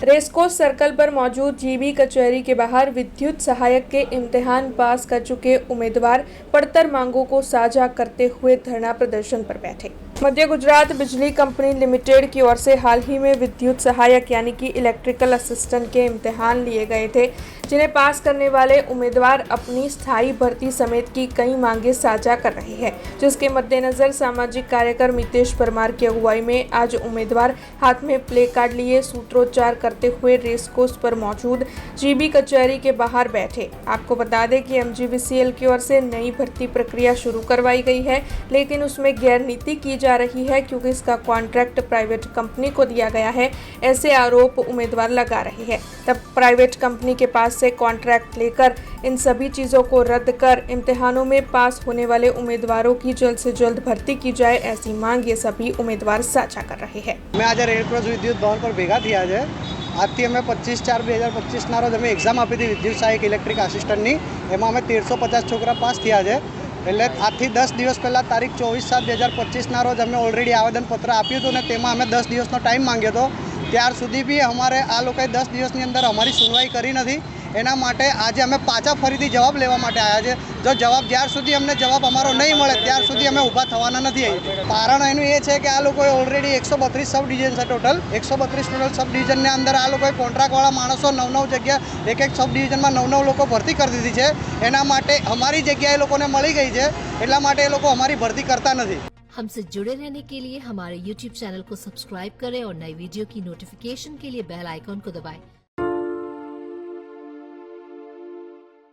Racecourse circle पर मौजूद GB कचहरी के बाहर विद्युत सहायक के इम्तिहान पास कर चुके उम्मीदवार पड़तर मांगों को साझा करते हुए धरना प्रदर्शन पर बैठे। मध्य गुजरात बिजली कंपनी लिमिटेड की ओर से हाल ही में विद्युत सहायक यानी कि इलेक्ट्रिकल असिस्टेंट के इम्तिहान लिए गए थे, जिन्हें पास करने वाले उम्मीदवार अपनी स्थायी भर्ती समेत की कई मांगे साझा कर रहे हैं, जिसके मद्देनजर सामाजिक कार्यकर मितेश परमार की अगुवाई में आज उम्मीदवार हाथ में प्ले कार्ड लिए सूत्रोच्चार करते हुए रेसकोर्स पर मौजूद जीबी कचहरी के बाहर बैठे। आपको बता दें कि MGVCL की ओर से नई भर्ती प्रक्रिया शुरू करवाई गई है, लेकिन उसमें गैर नीति की जा रही है क्योंकि इसका कॉन्ट्रैक्ट प्राइवेट कंपनी को दिया गया है, ऐसे आरोप उम्मीदवार लगा रहे हैं। तब प्राइवेट कंपनी के पास से कॉन्ट्रैक्ट लेकर इन सभी चीज़ों को रद्द कर इम्तिहानों में पास होने वाले उम्मीदवारों की जल्द से जल्द भर्ती की जाए, ऐसी मांग ये सभी उम्मीदवार साझा कर रहे हैं। मैं आज रेडक्रॉस विद्युत भवन पर भेगा थी। આજથી અમે 25/4/2025 રોજ અમે એક્ઝામ આપી હતી વિદ્યુત સહાયક ઇલેક્ટ્રિક આસિસ્ટન્ટની। એમાં અમે 1350 છોકરા પાસ થયા છે। એટલે આજથી 10 દિવસ પહેલાં તારીખ 24/7/2025 રોજ અમે ઓલરેડી આવેદનપત્ર આપ્યું હતું ને તેમાં અમે 10 દિવસનો ટાઈમ માંગ્યો હતો। ત્યાર સુધી બી અમારે આ લોકોએ 10 દિવસની અંદર અમારી સુનવાઈ કરી નથી। એના માટે આજે અમે પાછા ફરીથી જવાબ લેવા માટે આવ્યા છે। જો જવાબ જ્યાર સુધી અમને જવાબ અમારો નહીં મળે ત્યાર સુધી અમે ઊભા થવાના નથી। કારણ એનું એ છે કે આ લોકોએ ઓલરેડી 132 સબ ડિવિઝન છે ટોટલ 132 ટોટલ સબ ડિવિઝનની અંદર આ લોકોએ કોન્ટ્રાક્ટવાળા માણસો 9 જગ્યા એક સબ ડિવિઝનમાં 9 લોકો ભરતી કરી દીધી છે। એના માટે અમારી જગ્યા એ લોકોને મળી ગઈ છે, એટલા માટે એ લોકો અમારી ભરતી કરતા નથી। हमसे जुड़े रहने के लिए हमारे YouTube चैनल को सब्सक्राइब करें और नई वीडियो की नोटिफिकेशन के लिए बेल आइकॉन को दबाएं।